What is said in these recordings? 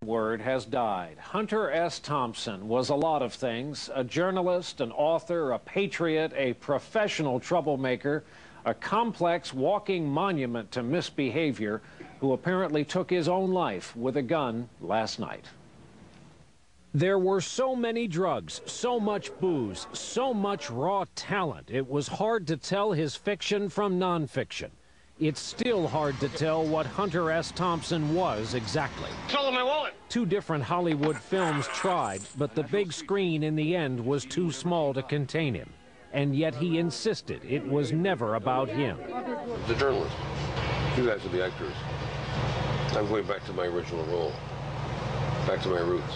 Word has died. Hunter S. Thompson was a lot of things: a journalist, an author, a patriot, a professional troublemaker, a complex walking monument to misbehavior, who apparently took his own life with a gun last night. There were so many drugs, so much booze, so much raw talent. It was hard to tell his fiction from nonfiction. It's still hard to tell what Hunter S. Thompson was exactly. Stole my wallet. Two different Hollywood films tried, but the big screen in the end was too small to contain him. And yet he insisted it was never about him. The journalist. You guys are the actors. I'm going back to my original role. Back to my roots.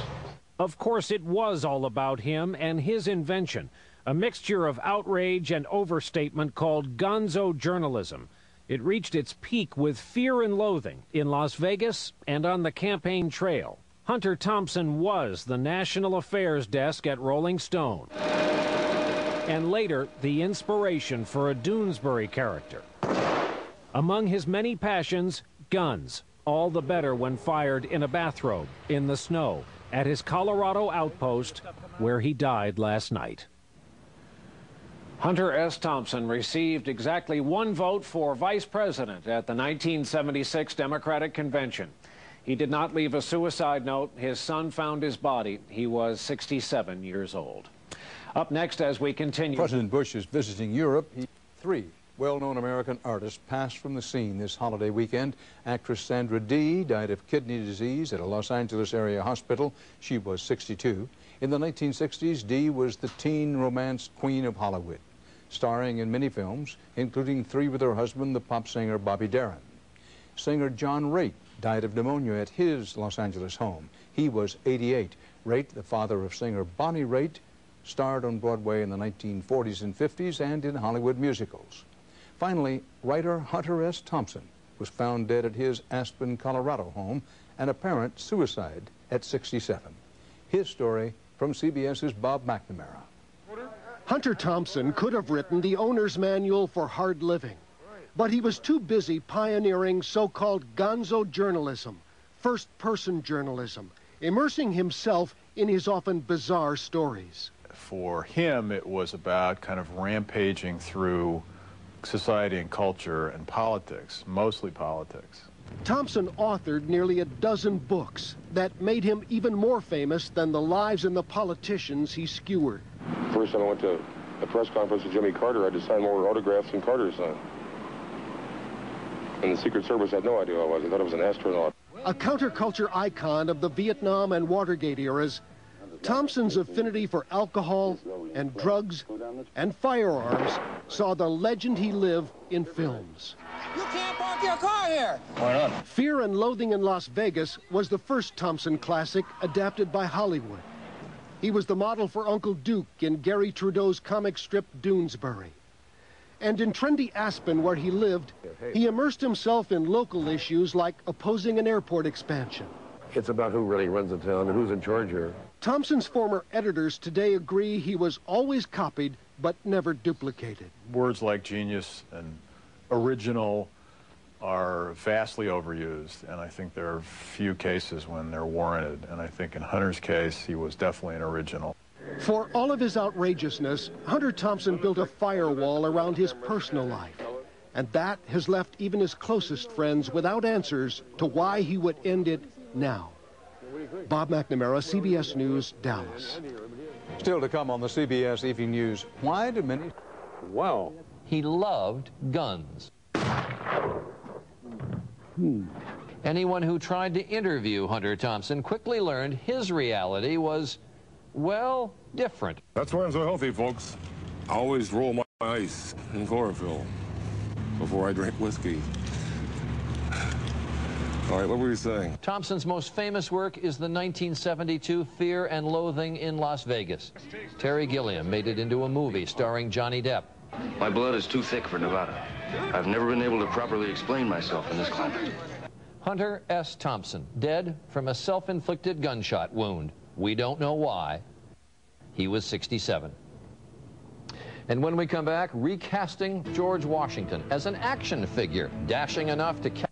Of course, it was all about him and his invention, a mixture of outrage and overstatement called gonzo journalism. It reached its peak with Fear and Loathing in Las Vegas and on the campaign trail. Hunter Thompson was the national affairs desk at Rolling Stone, and later the inspiration for a Doonesbury character. Among his many passions, guns, all the better when fired in a bathrobe, in the snow, at his Colorado outpost, where he died last night. Hunter S. Thompson received exactly 1 vote for vice president at the 1976 Democratic Convention. He did not leave a suicide note. His son found his body. He was 67 years old. Up next, as we continue. President Bush is visiting Europe. 3 well-known American artists passed from the scene this holiday weekend. Actress Sandra Dee died of kidney disease at a Los Angeles area hospital. She was 62. In the 1960s, Dee was the teen romance queen of Hollywood, starring in many films, including 3 with her husband, the pop singer Bobby Darin. Singer John Raitt died of pneumonia at his Los Angeles home. He was 88. Raitt, the father of singer Bonnie Raitt, starred on Broadway in the 1940s and 50s and in Hollywood musicals. Finally, writer Hunter S. Thompson was found dead at his Aspen, Colorado home, an apparent suicide at 67. His story from CBS's Bob McNamara. Hunter Thompson could have written the owner's manual for hard living, but he was too busy pioneering so-called gonzo journalism, first-person journalism, immersing himself in his often bizarre stories. For him, it was about kind of rampaging through society and culture and politics, mostly politics. Thompson authored nearly a dozen books that made him even more famous than the lives and the politicians he skewered. First time I went to a press conference with Jimmy Carter, I had to sign more autographs than Carter signed. And the Secret Service had no idea who I was. I thought I was an astronaut. A counterculture icon of the Vietnam and Watergate eras, Thompson's affinity for alcohol and drugs and firearms saw the legend he lived in films. You can't park your car here. Why not? Fear and Loathing in Las Vegas was the first Thompson classic adapted by Hollywood. He was the model for Uncle Duke in Gary Trudeau's comic strip Doonesbury. And in trendy Aspen, where he lived, he immersed himself in local issues like opposing an airport expansion. It's about who really runs the town and who's in charge here. Thompson's former editors today agree he was always copied but never duplicated. Words like genius and original are vastly overused, and I think there are few cases when they're warranted. And I think in Hunter's case, he was definitely an original. For all of his outrageousness, Hunter Thompson built a firewall around his personal life. And that has left even his closest friends without answers to why he would end it now. Bob McNamara, CBS News, Dallas. Still to come on the CBS Evening News. Why do many... Wow. He loved guns. Anyone who tried to interview Hunter Thompson quickly learned his reality was, well, different. That's why I'm so healthy, folks. I always roll my ice in chlorophyll before I drink whiskey. All right, what were you saying? Thompson's most famous work is the 1972 Fear and Loathing in Las Vegas. Terry Gilliam made it into a movie starring Johnny Depp. My blood is too thick for Nevada. I've never been able to properly explain myself in this climate. Hunter S. Thompson, dead from a self-inflicted gunshot wound. We don't know why. He was 67. And when we come back, recasting George Washington as an action figure, dashing enough to catch